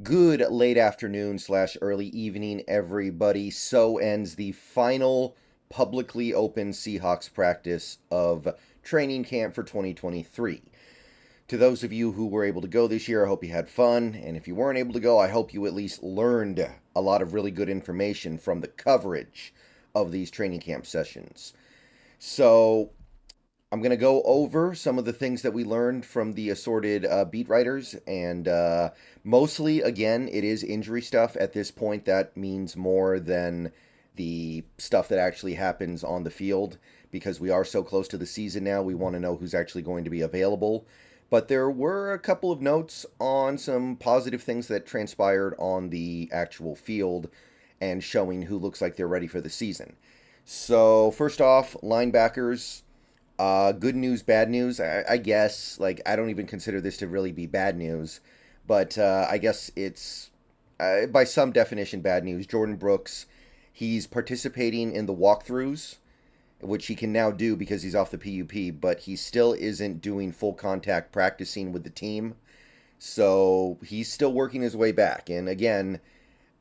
Good late afternoon slash early evening, everybody. So ends the final publicly open Seahawks practice of training camp for 2023. To those of you who were able to go this year, I hope you had fun. And if you weren't able to go, I hope you at least learned a lot of really good information from the coverage of these training camp sessions. So, I'm going to go over some of the things that we learned from the assorted beat writers. And mostly, again, it is injury stuff. At this point, that means more than the stuff that actually happens on the field because we are so close to the season now. We want to know who's actually going to be available. But there were a couple of notes on some positive things that transpired on the actual field and showing who looks like they're ready for the season. So, first off, linebackers. Good news, bad news. I guess, like, I don't even consider this to really be bad news, but I guess it's, by some definition, bad news. Jordan Brooks, he's participating in the walkthroughs, which he can now do because he's off the PUP, but he still isn't doing full contact practicing with the team. So he's still working his way back. And again,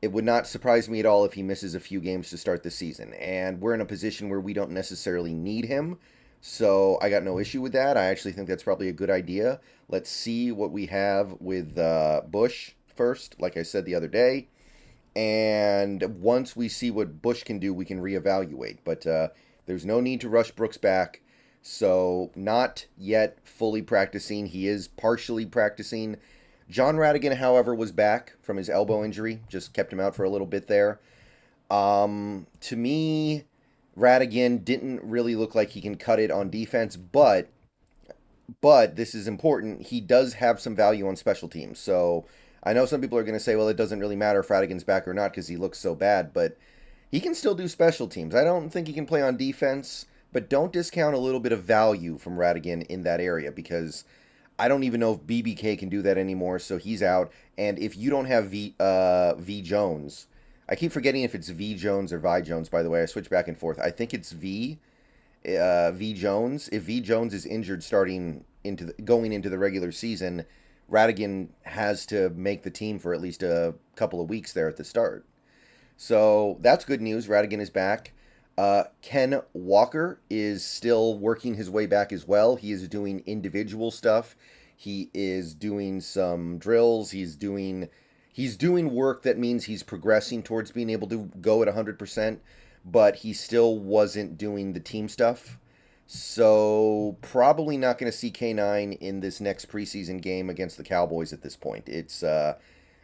it would not surprise me at all if he misses a few games to start the season. And we're in a position where we don't necessarily need him. So I got no issue with that. I actually think that's probably a good idea. Let's see what we have with Bush first, like I said the other day. And once we see what Bush can do, we can reevaluate. But there's no need to rush Brooks back. So not yet fully practicing. He is partially practicing. John Rhattigan, however, was back from his elbow injury. Just kept him out for a little bit there. To me, Rhattigan didn't really look like he can cut it on defense, but this is important. He does have some value on special teams. So I know some people are going to say, well, it doesn't really matter if Rhattigan's back or not because he looks so bad, but he can still do special teams. I don't think he can play on defense, but don't discount a little bit of value from Rhattigan in that area because I don't even know if BBK can do that anymore, so he's out. And if you don't have V Jones, I keep forgetting if it's V Jones or Vi Jones. By the way, I switch back and forth. I think it's V Jones. If V Jones is injured starting going into the regular season, Rhattigan has to make the team for at least a couple of weeks there at the start. So that's good news. Rhattigan is back. Ken Walker is still working his way back as well. He is doing individual stuff. He is doing some drills. He's doing work that means he's progressing towards being able to go at 100%, but he still wasn't doing the team stuff. So probably not going to see K9 in this next preseason game against the Cowboys at this point. It's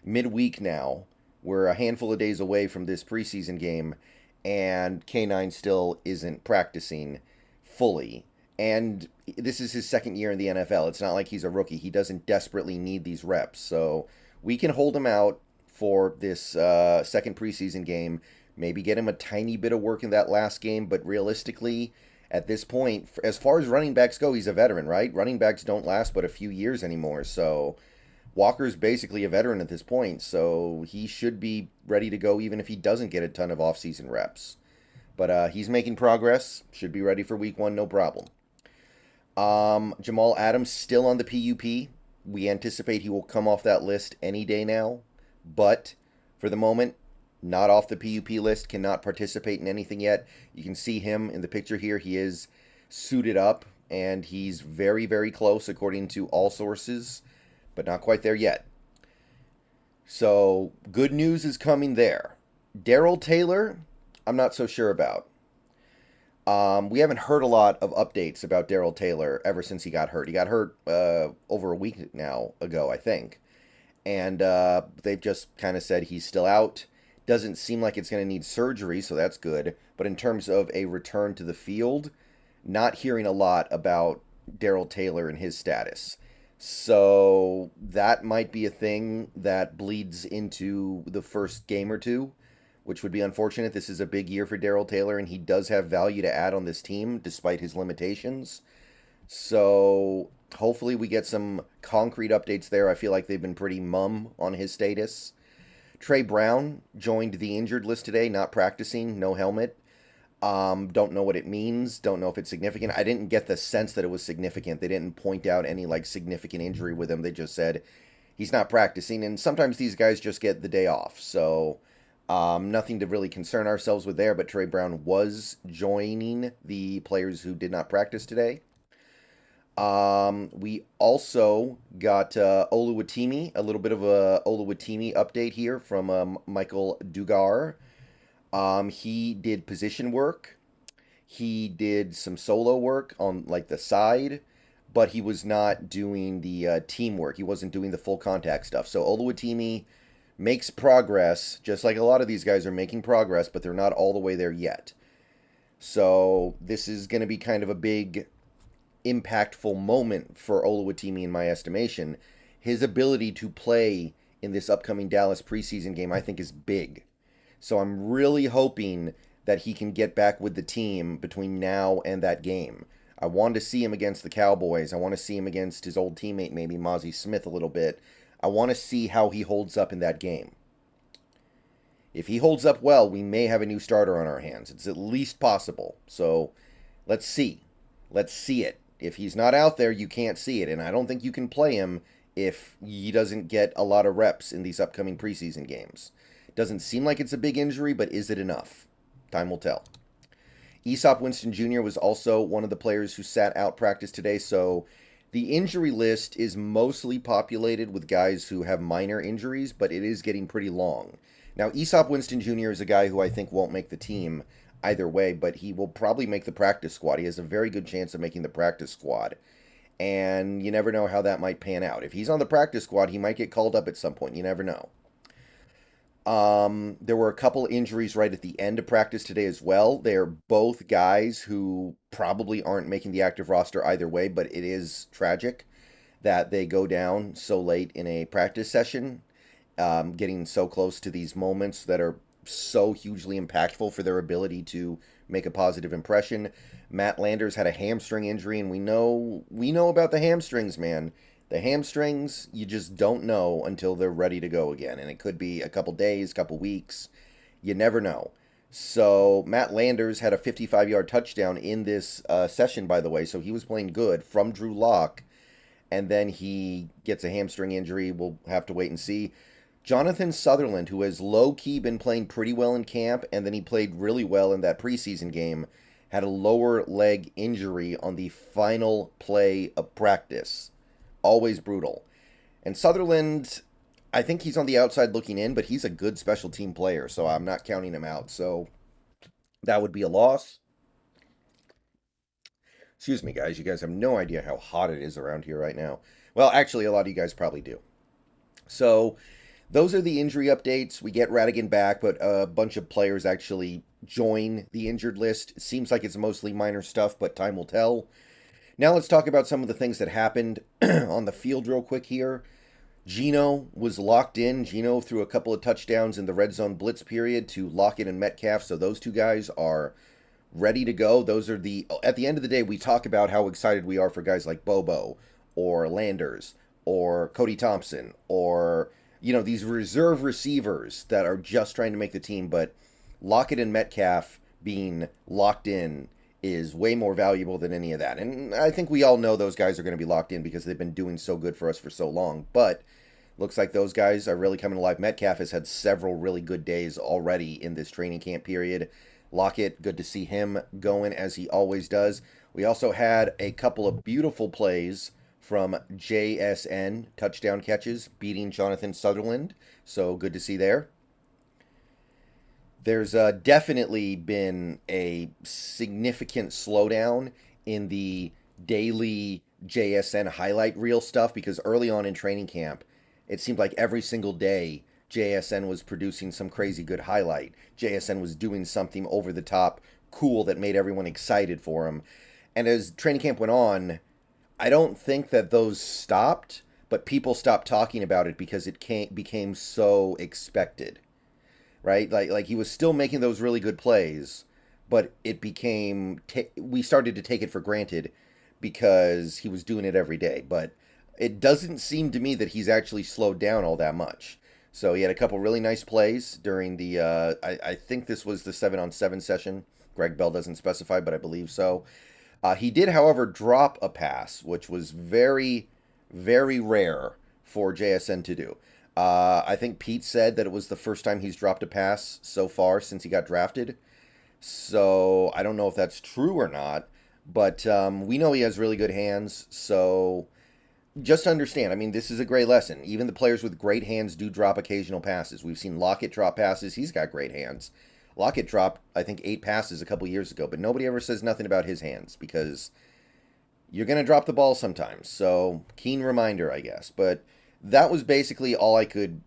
midweek now. We're a handful of days away from this preseason game, and K9 still isn't practicing fully. And this is his second year in the NFL. It's not like he's a rookie. He doesn't desperately need these reps. So we can hold him out for this second preseason game. Maybe get him a tiny bit of work in that last game. But realistically, at this point, as far as running backs go, he's a veteran, right? Running backs don't last but a few years anymore. So Walker's basically a veteran at this point, so he should be ready to go even if he doesn't get a ton of offseason reps. But he's making progress. Should be ready for week one, no problem. Jamal Adams still on the PUP. We anticipate he will come off that list any day now. But for the moment, not off the PUP list, cannot participate in anything yet. You can see him in the picture here. He is suited up, and he's very, very close according to all sources, but not quite there yet. So, good news is coming there. Darrell Taylor, I'm not so sure about. We haven't heard a lot of updates about Darrell Taylor ever since he got hurt. He got hurt over a week now ago, I think. And they've just kind of said he's still out. Doesn't seem like it's going to need surgery, so that's good. But in terms of a return to the field, not hearing a lot about Darrell Taylor and his status. So that might be a thing that bleeds into the first game or two, which would be unfortunate. This is a big year for Darrell Taylor, and he does have value to add on this team despite his limitations. So hopefully we get some concrete updates there. I feel like they've been pretty mum on his status. Trey Brown joined the injured list today, not practicing, no helmet. Don't know what it means. Don't know if it's significant. I didn't get the sense that it was significant. They didn't point out any like significant injury with him. They just said he's not practicing, and sometimes these guys just get the day off. So nothing to really concern ourselves with there, but Trey Brown was joining the players who did not practice today. We also got Oluwatimi, a little bit of a Oluwatimi update here from Michael Dugar. He did position work. He did some solo work on like the side, but he was not doing the teamwork. He wasn't doing the full contact stuff. So Oluwatimi makes progress, just like a lot of these guys are making progress, but they're not all the way there yet. So this is going to be kind of a big, impactful moment for Oluwatimi in my estimation. His ability to play in this upcoming Dallas preseason game, I think, is big. So I'm really hoping that he can get back with the team between now and that game. I want to see him against the Cowboys. I want to see him against his old teammate, maybe Mozzie Smith, a little bit. I want to see how he holds up in that game. If he holds up well, we may have a new starter on our hands. It's at least possible. So let's see. Let's see it. If he's not out there, you can't see it. And I don't think you can play him if he doesn't get a lot of reps in these upcoming preseason games. Doesn't seem like it's a big injury, but is it enough? Time will tell. Aesop Winston Jr. was also one of the players who sat out practice today, so the injury list is mostly populated with guys who have minor injuries, but it is getting pretty long. Now, Aesop Winston Jr. is a guy who I think won't make the team either way, but he will probably make the practice squad. He has a very good chance of making the practice squad, and you never know how that might pan out. If he's on the practice squad, he might get called up at some point. You never know. There were a couple injuries right at the end of practice today as well. They're both guys who probably aren't making the active roster either way, but it is tragic that they go down so late in a practice session, getting so close to these moments that are so hugely impactful for their ability to make a positive impression. Matt Landers had a hamstring injury, and we know about the hamstrings, man. The hamstrings, you just don't know until they're ready to go again. And it could be a couple days, couple weeks. You never know. So Matt Landers had a 55-yard touchdown in this session, by the way. So he was playing good from Drew Lock. And then he gets a hamstring injury. We'll have to wait and see. Jonathan Sutherland, who has low-key been playing pretty well in camp, and then he played really well in that preseason game, had a lower leg injury on the final play of practice. Always brutal. And Sutherland, I think he's on the outside looking in, but he's a good special team player, so I'm not counting him out. So that would be a loss. Excuse me, guys. You guys have no idea how hot it is around here right now. Well, actually, a lot of you guys probably do. So those are the injury updates. We get Rhattigan back, but a bunch of players actually join the injured list. It seems like it's mostly minor stuff, but time will tell. Now let's talk about some of the things that happened on the field real quick here. Geno was locked in. Geno threw a couple of touchdowns in the red zone blitz period to Lockett and Metcalf, so those two guys are ready to go. Those are at the end of the day, we talk about how excited we are for guys like Bobo or Landers or Cody Thompson or, these reserve receivers that are just trying to make the team, but Lockett and Metcalf being locked in is way more valuable than any of that. And I think we all know those guys are going to be locked in because they've been doing so good for us for so long. But looks like those guys are really coming alive. Metcalf has had several really good days already in this training camp period. Lockett, good to see him going as he always does. We also had a couple of beautiful plays from JSN, touchdown catches, beating Jonathan Sutherland. So good to see there. There's definitely been a significant slowdown in the daily JSN highlight reel stuff because early on in training camp, it seemed like every single day JSN was producing some crazy good highlight. JSN was doing something over the top cool that made everyone excited for him. And as training camp went on, I don't think that those stopped, but people stopped talking about it because it became so expected. Right? Like he was still making those really good plays, but it became we started to take it for granted because he was doing it every day. But it doesn't seem to me that he's actually slowed down all that much. So he had a couple really nice plays during the I think this was the 7-on-7 session. Greg Bell doesn't specify, but I believe so. He did, however, drop a pass, which was very, very rare for JSN to do. I think Pete said that it was the first time he's dropped a pass so far since he got drafted. So I don't know if that's true or not, but we know he has really good hands. So just understand, I mean, this is a great lesson. Even the players with great hands do drop occasional passes. We've seen Lockett drop passes. He's got great hands. Lockett dropped, I think, 8 passes a couple years ago, but nobody ever says nothing about his hands because you're going to drop the ball sometimes. So, keen reminder, I guess. But that was basically all I could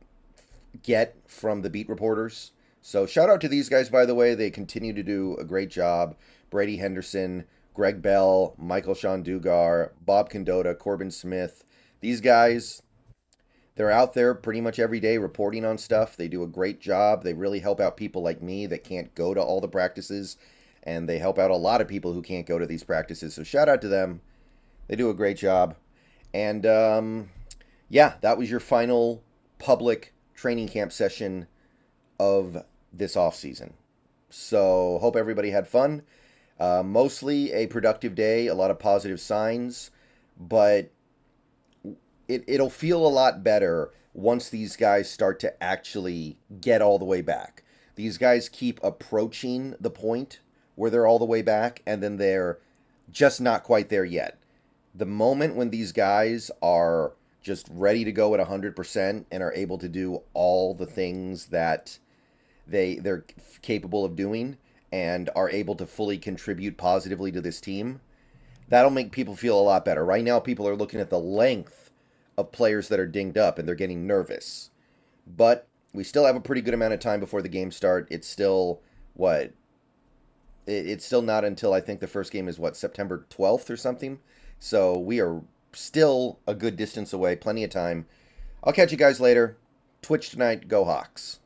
get from the beat reporters. So, shout out to these guys, by the way. They continue to do a great job. Brady Henderson, Greg Bell, Michael Sean Dugar, Bob Condota, Corbin Smith. These guys, they're out there pretty much every day reporting on stuff. They do a great job. They really help out people like me that can't go to all the practices. And they help out a lot of people who can't go to these practices. So shout out to them. They do a great job. And yeah, that was your final public training camp session of this offseason. So hope everybody had fun. Mostly a productive day, a lot of positive signs, but it'll feel a lot better once these guys start to actually get all the way back. These guys keep approaching the point where they're all the way back, and then they're just not quite there yet. The moment when these guys are just ready to go at 100% and are able to do all the things that they're capable of doing and are able to fully contribute positively to this team, that'll make people feel a lot better. Right now, people are looking at the length of players that are dinged up, and they're getting nervous. But we still have a pretty good amount of time before the games start. It's still, what? It's still not until, I think the first game is, September 12th or something? So we are still a good distance away, plenty of time. I'll catch you guys later. Twitch tonight, go Hawks.